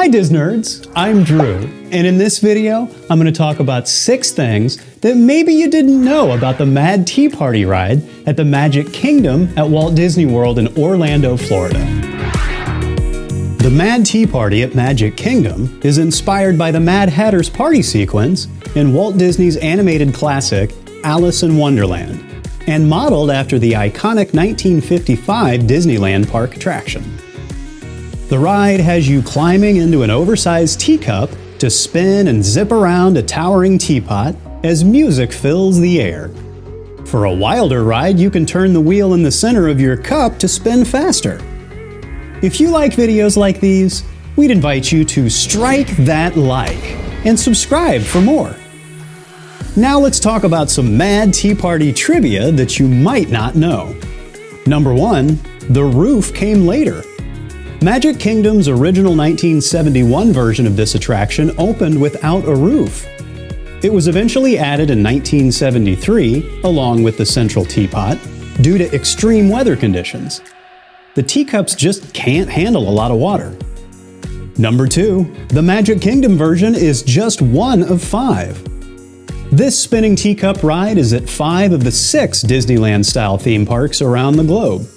Hi Disnerds, I'm Drew, and in this video, I'm going to talk about 6 things that maybe you didn't know about the Mad Tea Party ride at the Magic Kingdom at Walt Disney World in Orlando, Florida. The Mad Tea Party at Magic Kingdom is inspired by the Mad Hatter's party sequence in Walt Disney's animated classic, Alice in Wonderland, and modeled after the iconic 1955 Disneyland park attraction. The ride has you climbing into an oversized teacup to spin and zip around a towering teapot as music fills the air. For a wilder ride, you can turn the wheel in the center of your cup to spin faster. If you like videos like these, we'd invite you to strike that like and subscribe for more. Now let's talk about some Mad Tea Party trivia that you might not know. Number 1, the roof came later. Magic Kingdom's original 1971 version of this attraction opened without a roof. It was eventually added in 1973, along with the central teapot, due to extreme weather conditions. The teacups just can't handle a lot of water. Number 2, the Magic Kingdom version is just one of 5. This spinning teacup ride is at 5 of the 6 Disneyland-style theme parks around the globe.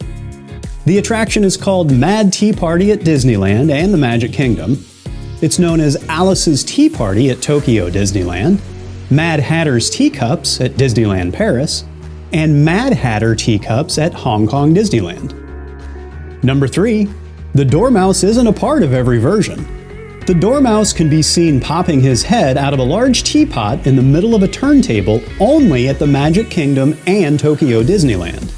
The attraction is called Mad Tea Party at Disneyland and the Magic Kingdom. It's known as Alice's Tea Party at Tokyo Disneyland, Mad Hatter's Teacups at Disneyland Paris, and Mad Hatter Teacups at Hong Kong Disneyland. Number 3, the Dormouse isn't a part of every version. The Dormouse can be seen popping his head out of a large teapot in the middle of a turntable only at the Magic Kingdom and Tokyo Disneyland.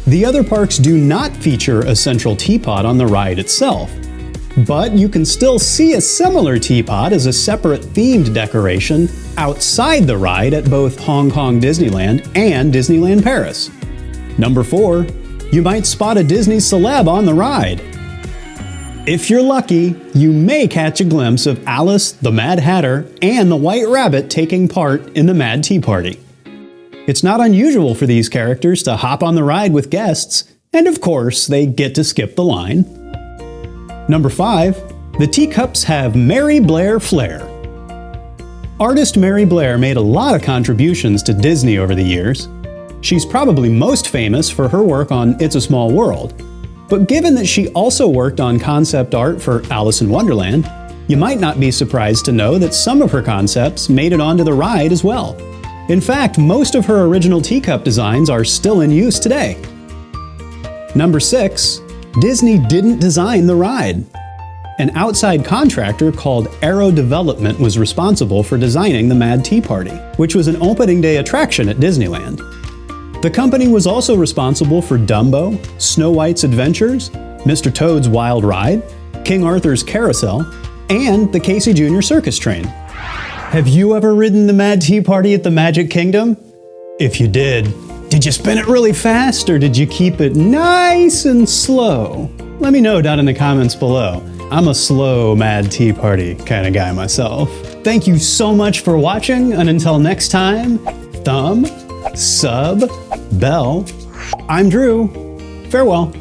The other parks do not feature a central teapot on the ride itself, but you can still see a similar teapot as a separate themed decoration outside the ride at both Hong Kong Disneyland and Disneyland Paris. Number 4, you might spot a Disney celeb on the ride. If you're lucky, you may catch a glimpse of Alice, the Mad Hatter, and the White Rabbit taking part in the Mad Tea Party. It's not unusual for these characters to hop on the ride with guests, and of course, they get to skip the line. Number 5, the teacups have Mary Blair flair. Artist Mary Blair made a lot of contributions to Disney over the years. She's probably most famous for her work on It's a Small World, but given that she also worked on concept art for Alice in Wonderland, you might not be surprised to know that some of her concepts made it onto the ride as well. In fact, most of her original teacup designs are still in use today. Number 6, Disney didn't design the ride. An outside contractor called Aero Development was responsible for designing the Mad Tea Party, which was an opening day attraction at Disneyland. The company was also responsible for Dumbo, Snow White's Adventures, Mr. Toad's Wild Ride, King Arthur's Carousel, and the Casey Jr. Circus Train. Have you ever ridden the Mad Tea Party at the Magic Kingdom? If you did you spin it really fast or did you keep it nice and slow? Let me know down in the comments below. I'm a slow Mad Tea Party kind of guy myself. Thank you so much for watching, and until next time, thumb, sub, bell. I'm Drew. Farewell.